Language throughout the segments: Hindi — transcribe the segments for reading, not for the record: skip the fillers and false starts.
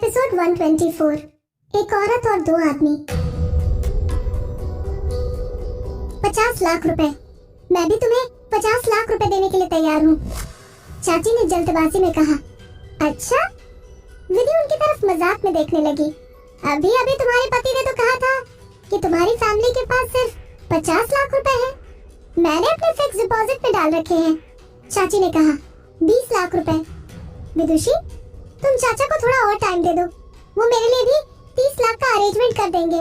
एपिसोड 124। एक औरत और दो आदमी। 50 लाख रुपए। मैं भी तुम्हें 50 लाख रुपए देने के लिए तैयार हूँ, चाची ने जल्दबाजी में कहा। अच्छा? विधि उनकी तरफ मजाक में देखने लगी। अभी अभी तुम्हारे पति ने तो कहा था कि तुम्हारी फैमिली के पास सिर्फ 50 लाख रुपए हैं। मैंने अपने फिक्स डिपॉजिट में डाल रखे हैं, चाची ने कहा। 20 लाख रुपए। विदुषी, तुम चाचा को थोड़ा और टाइम दे दो, वो मेरे लिए भी 30 लाख का अरेंजमेंट कर देंगे।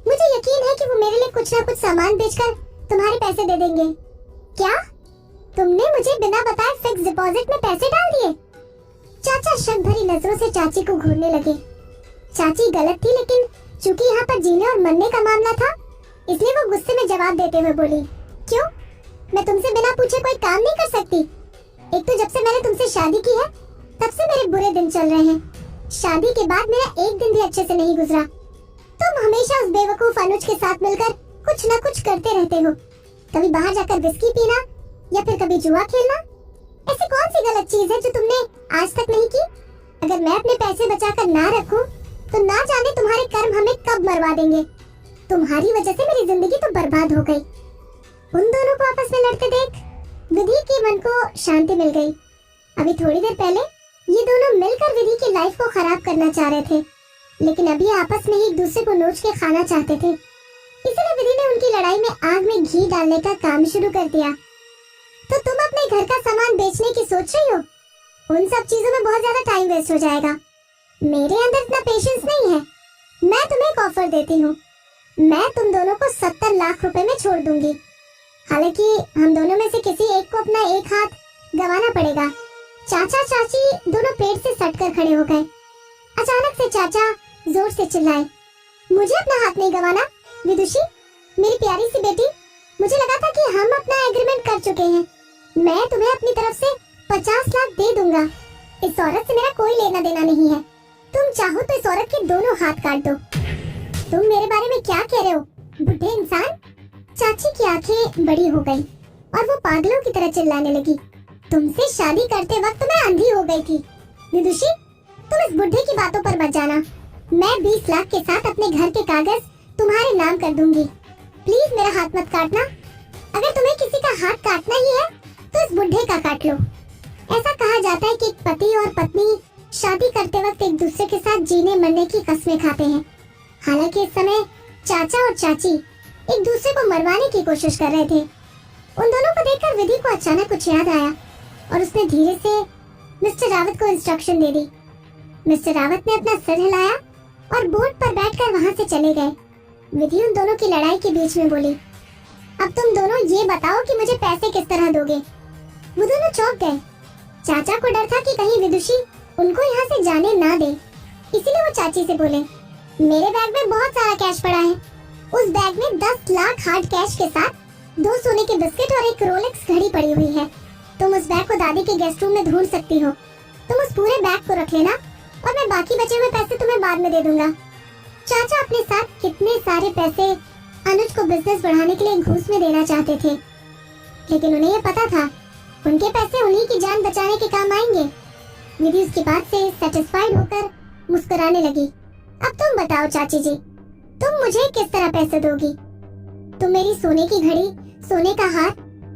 मुझे यकीन है कि वो मेरे लिए कुछ ना कुछ सामान बेचकर तुम्हारे पैसे दे देंगे। क्या तुमने मुझे बिना बताए फिक्स डिपॉजिट में पैसे डाल दिए? चाचा शक भरी नजरों से चाची को घूरने लगे। चाची गलत थी, लेकिन चूंकि यहाँ पर जीने और मरने का मामला था, इसलिए वो गुस्से में जवाब देते हुए बोली, क्यों? मैं तुमसे बिना पूछे कोई काम नहीं कर सकती। एक तो जब से मैंने तुमसे शादी की है तब से मेरे बुरे दिन चल रहे हैं। शादी के बाद मेरा एक दिन भी अच्छे से नहीं गुजरा। तुम हमेशा उस बेवकूफ अनुज के साथ मिलकर कुछ न कुछ करते रहते हो। कभी बाहर जाकर विस्की पीना या फिर कभी जुआ खेलना। ऐसी कौन सी गलत चीज है जो तुमने आज तक नहीं की? अगर मैं अपने पैसे बचाकर ना रखूं तो ना जाने तुम्हारे कर्म हमें कब मरवा देंगे। तुम्हारी वजह से मेरी जिंदगी तो बर्बाद हो गई। उन दोनों को आपस में लड़ते देख विधि के मन को शांति मिल गई। अभी थोड़ी देर पहले ये दोनों मिलकर विधि की लाइफ को खराब करना चाह रहे थे, लेकिन अभी आपस में एक दूसरे को नोच के खाना चाहते थे। इसलिए विधि ने उनकी लड़ाई में आग में घी डालने का काम शुरू कर दिया। तो तुम अपने घर का सामान बेचने की सोच रही हो? उन सब चीजों में बहुत ज्यादा टाइम वेस्ट हो जाएगा। मेरे अंदर इतना पेशेंस नहीं है। मैं तुम्हें एक ऑफर देती हूँ। मैं तुम दोनों को 70 लाख रुपए में छोड़ दूंगी। हालांकि हम दोनों में से किसी एक को अपना एक हाथ गंवाना पड़ेगा। चाचा चाची दोनों पेट से सटकर खड़े हो गए। अचानक से चाचा जोर से चिल्लाए, मुझे अपना हाथ नहीं गंवाना। विदुषी, मेरी प्यारी सी बेटी, मुझे लगा था कि हम अपना एग्रीमेंट कर चुके हैं। मैं तुम्हें अपनी तरफ से 50 लाख दे दूंगा। इस औरत से मेरा कोई लेना देना नहीं है। तुम चाहो तो इस औरत के दोनों हाथ काट दो। तुम मेरे बारे में क्या कह रहे हो, बुढ़े इंसान? चाची की आंखें बड़ी हो गई और वो पागलों की तरह चिल्लाने लगी। तुमसे शादी करते वक्त मैं अंधी हो गई थी। विदुषी, तुम इस बुढ़े की बातों पर मत जाना। मैं 20 लाख के साथ अपने घर के कागज तुम्हारे नाम कर दूंगी। प्लीज मेरा हाथ मत काटना। अगर तुम्हें किसी का हाथ काटना ही है तो इस बुढ़े का काट लो। ऐसा कहा जाता है कि एक पति और पत्नी शादी करते वक्त एक दूसरे के साथ जीने मरने की कस्में खाते हैं। हालांकि इस समय चाचा और चाची एक दूसरे को मरवाने की कोशिश कर रहे थे। उन दोनों को देखकर विधि को अचानक कुछ याद आया और उसने धीरे से मिस्टर रावत को इंस्ट्रक्शन दे दी। मिस्टर रावत ने अपना सिर हिलाया और बोर्ड पर बैठकर वहां से चले गए। विधि उन दोनों की लड़ाई के बीच में बोली, अब तुम दोनों ये बताओ कि मुझे पैसे किस तरह दोगे? वो दोनों चौंक गए। चाचा को डर था कि कहीं विदुषी उनको यहाँ से जाने ना दे, इसीलिए वो चाची से बोले, मेरे बैग में बहुत सारा कैश पड़ा है। उस बैग में 10 लाख हार्ड कैश के साथ 2 सोने के बिस्किट और एक रोलेक्स घड़ी पड़ी हुई है। तुम उस बैग को दादी के गेस्ट रूम में ढूंढ सकती हो। तुम उस पूरे बैग को रख लेना और मैं बाकी बचे हुए पैसे तुम्हें बाद में दे दूंगा। चाचा अपने साथ कितने सारे पैसे अनुज को बिजनेस बढ़ाने के लिए घूस में देना चाहते थे, लेकिन उन्हें ये पता था उनके पैसे उन्हीं की जान बचाने के काम आएंगे। विधि उसकी बात से सेटिस्फाइड होकर मुस्कुराने लगी। अब तुम बताओ चाची जी, तुम मुझे किस तरह पैसे दोगी? तुम मेरी सोने की घड़ी, सोने का हार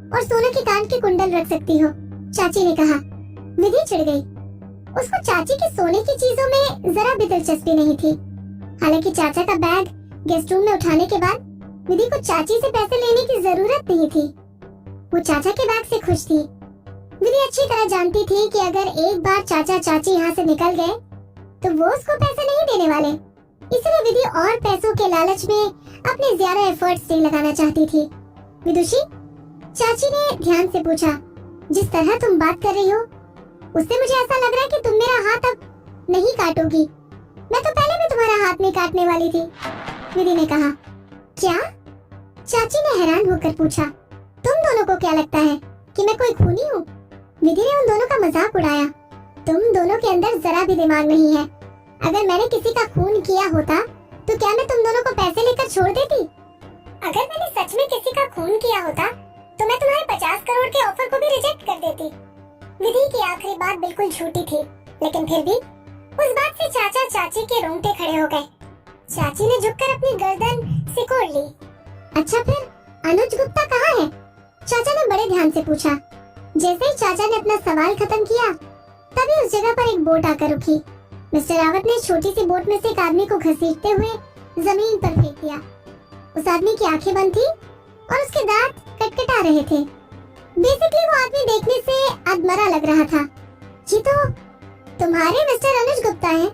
और सोने के कान के कुंडल रख सकती हो, चाची ने कहा। विधि चिढ़ गई। उसको चाची की सोने की चीजों में जरा भी दिलचस्पी नहीं थी। हालांकि चाचा का बैग गेस्ट रूम में उठाने के बाद विधि को चाची से पैसे लेने की जरूरत नहीं थी। वो चाचा के बैग से खुश थी। विधि अच्छी तरह जानती थी कि अगर एक बार चाचा चाची यहाँ से निकल गए तो वो उसको पैसे नहीं देने वाले। इसलिए विधि और पैसों के लालच में अपने ज्यादा एफर्ट्स नहीं लगाना चाहती थी। विदुषी, चाची ने ध्यान से पूछा, जिस तरह तुम बात कर रही हो उससे मुझे ऐसा लग रहा है कि तुम मेरा हाथ अब नहीं काटोगी। मैं तो पहले भी तुम्हारा हाथ नहीं काटने वाली थी, विधि ने कहा। क्या? चाची ने हैरान होकर पूछा। तुम दोनों को क्या लगता है कि मैं कोई खूनी हूँ? विधि ने उन दोनों का मजाक उड़ाया। तुम दोनों के अंदर जरा भी दिमाग नहीं है। अगर मैंने किसी का खून किया होता तो क्या मैं तुम दोनों को पैसे लेकर छोड़ देती? अगर मैंने सच में किसी का खून किया होता तो मैं तुम्हारे 50 करोड़ के ऑफर को भी रिजेक्ट कर देती। विधि की आखिरी बात बिल्कुल झूठी थी, लेकिन फिर भी उस बात से चाचा चाची के रोंगटे खड़े हो गए। चाची ने झुककर अपनी गर्दन सिकोड़ ली। अच्छा फिर अनुज गुप्ता कहाँ है? चाचा ने बड़े ध्यान से पूछा। जैसे ही चाचा ने अपना सवाल खत्म किया तभी उस जगह पर एक बोट आकर रुकी। मिस्टर रावत ने छोटी सी बोट में से एक आदमी को घसीटते हुए जमीन पर फेंक दिया। उस आदमी की आंखें बंद थी और उसके दांत कटकटा रहे थे। बेसिकली वो आदमी देखने से अधमरा लग रहा था। ये तो तुम्हारे मिस्टर अनुज गुप्ता हैं।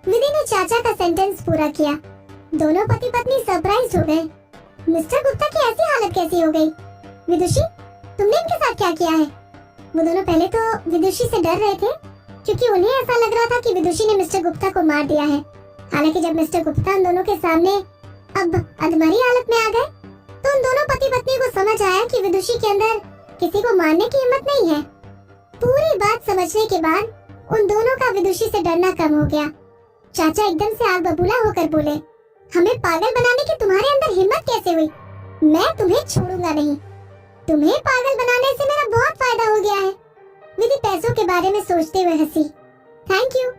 विधि ने चाचा का सेंटेंस पूरा किया। दोनों पति पत्नी सरप्राइज हो गए। मिस्टर गुप्ता की ऐसी हालत कैसी हो गई? विदुषी, तुमने इनके साथ क्या किया है? वो दोनों पहले तो विदुषी से डर रहे थे क्योंकि उन्हें ऐसा लग रहा था कि विदुषी ने मिस्टर गुप्ता को मार दिया है। हालांकि जब मिस्टर गुप्ता उन दोनों के सामने अब अधमरी हालत में आ गए तो उन दोनों पति पत्नी को समझ आया कि विदुषी के अंदर किसी को मारने की हिम्मत नहीं है। पूरी बात समझने के बाद उन दोनों का विदुषी से डरना कम हो गया। चाचा एकदम से आग बबूला होकर बोले, हमें पागल बनाने की तुम्हारे अंदर हिम्मत कैसे हुई? मैं तुम्हें छोड़ूंगा नहीं। तुम्हें पागल बनाने से मेरा बहुत फायदा हो गया है। विधि पैसों के बारे में सोचते हुए हंसी। थैंक यू,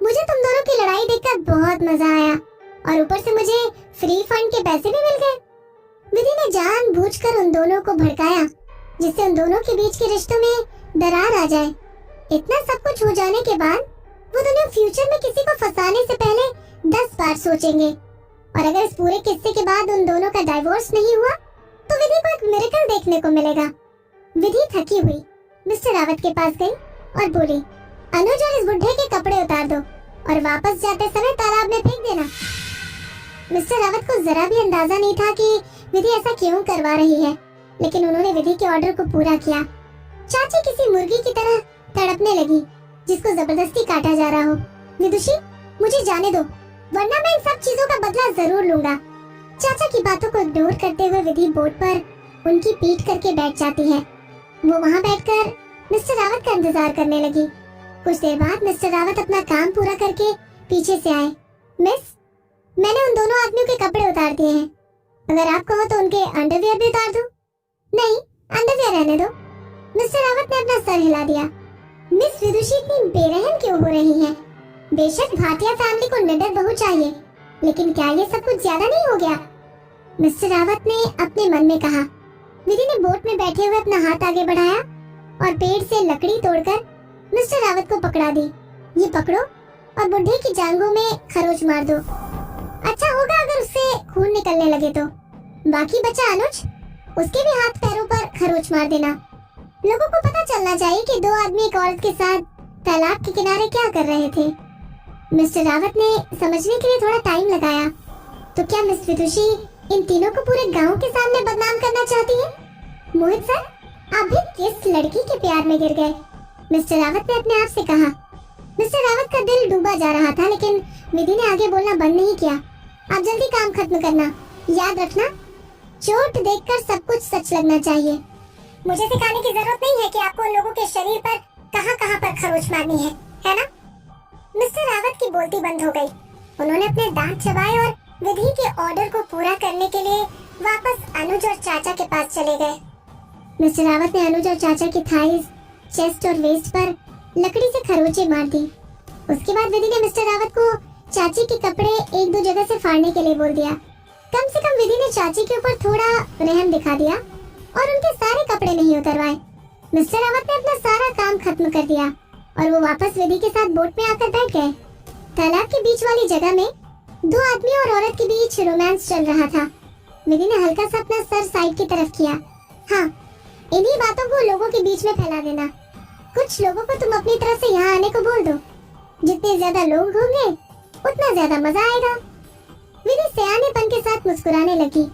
मुझे तुम दोनों की लड़ाई देखकर बहुत मजा आया और ऊपर से मुझे फ्री फंड के पैसे भी मिल गए। विधि ने जानबूझकर उन दोनों को भड़काया जिससे उन दोनों के बीच के रिश्तों में दरार आ जाए। इतना सब कुछ हो जाने के बाद वो दोनों फ्यूचर में किसी को फंसाने से पहले 10 बार सोचेंगे और अगर इस पूरे किस्से के बाद उन दोनों का डाइवोर्स नहीं हुआ तो विधि को एक मिरेकल देखने को मिलेगा। विधि थकी हुई मिस्टर रावत के पास गई और बोली, अनुज और इस बुढ़े के कपड़े उतार दो और वापस जाते समय तालाब में फेंक देना। मिस्टर रावत को जरा भी अंदाजा नहीं था कि विधि ऐसा क्यों करवा रही है, लेकिन उन्होंने विधि के ऑर्डर को पूरा किया। चाची किसी मुर्गी की तरह तड़पने लगी जिसको जबरदस्ती काटा जा रहा हो। विदुषी, मुझे जाने दो वरना मैं इन सब चीजों का बदला जरूर लूंगा। चाचा की बातों को इग्नोर करते हुए विधि बोट पर उनकी पीठ करके बैठ जाती है। वो वहाँ बैठकर मिस्टर रावत का इंतजार करने लगी। कुछ देर बाद मिस्टर रावत अपना काम पूरा करके पीछे से आए। मिस, मैंने उन दोनों आदमियों के कपड़े उतार दिए हैं। अगर आप कहो तो उनके अंडरवियर भी उतार दूं? नहीं, अंडरवियर रहने दो। मिस्टर रावत ने अपना सर हिला दिया। मिस विदुषी इतनी बेरहम क्यों हो रही हैं? बेशक भाटिया फैमिली को निडर बहू चाहिए, लेकिन क्या ये सब कुछ ज्यादा नहीं हो गया? मिस्टर रावत ने अपने मन में कहा। विधि ने बोट में बैठे हुए अपना हाथ आगे बढ़ाया और पेड़ से लकड़ी तोड़कर मिस्टर रावत को पकड़ा दी। ये पकड़ो और बुढ़े की जांघों में खरोच मार दो। अच्छा होगा अगर उससे खून निकलने लगे तो। बाकी बचा अनुज, उसके भी हाथ पैरों पर खरोच मार देना। लोगों को पता चलना चाहिए कि दो आदमी एक औरत के साथ तालाब के किनारे क्या कर रहे थे। मिस्टर रावत ने समझने के लिए थोड़ा टाइम लगाया। तो क्या मिस विदुषी इन तीनों को पूरे गांव के सामने बदनाम करना चाहती है? मोहित सर, आप भी किस लड़की के प्यार में गिर गए? मिस्टर रावत ने अपने आप से कहा। मिस्टर रावत का दिल डूबा जा रहा था, लेकिन विधि ने आगे बोलना बंद नहीं किया। आप जल्दी काम खत्म करना, याद रखना चोट देखकर सब कुछ सच लगना चाहिए। मुझे सिखाने की जरूरत नहीं है कि आपको उन लोगों के शरीर पर कहां-कहां पर खरोच मारनी है ना? मिस्टर रावत की बोलती बंद हो गई। उन्होंने अपने दांत चबाए और विधि के ऑर्डर को पूरा करने के लिए वापस अनुज और चाचा के पास चले गए। मिस्टर रावत ने अनुज और चाचा की थाइज, चेस्ट और वेस्ट पर लकड़ी से खरोंचे मार दी। उसके बाद विधि ने मिस्टर रावत को चाची के कपड़े एक दो जगह से फाड़ने के लिए बोल दिया। कम से कम विधि ने चाची के ऊपर थोड़ा रहम दिखा दिया और उनके सारे कपड़े नहीं उतरवाए। मिस्टर रावत ने अपना सारा काम खत्म कर दिया और वो वापस विधि के साथ बोट में आकर बैठ गए। तालाब के बीच वाली जगह में दो आदमी और औरत के बीच रोमांस चल रहा था। विधि ने हल्का सा अपना सर साइड की तरफ किया। हाँ, इन्हीं बातों को लोगों के बीच में फैला देना। कुछ लोगों को तुम अपनी तरफ से यहाँ आने को बोल दो। जितने ज्यादा लोग होंगे उतना ज्यादा मजा आएगा। विधि सयानेपन के साथ मुस्कुराने लगी।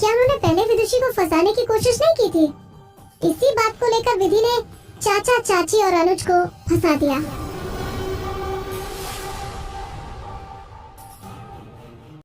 क्या उन्होंने पहले विदुषी को फंसाने की कोशिश नहीं की थी? इसी बात को लेकर विधि ने चाचा, चाची और अनुज को फंसा दिया।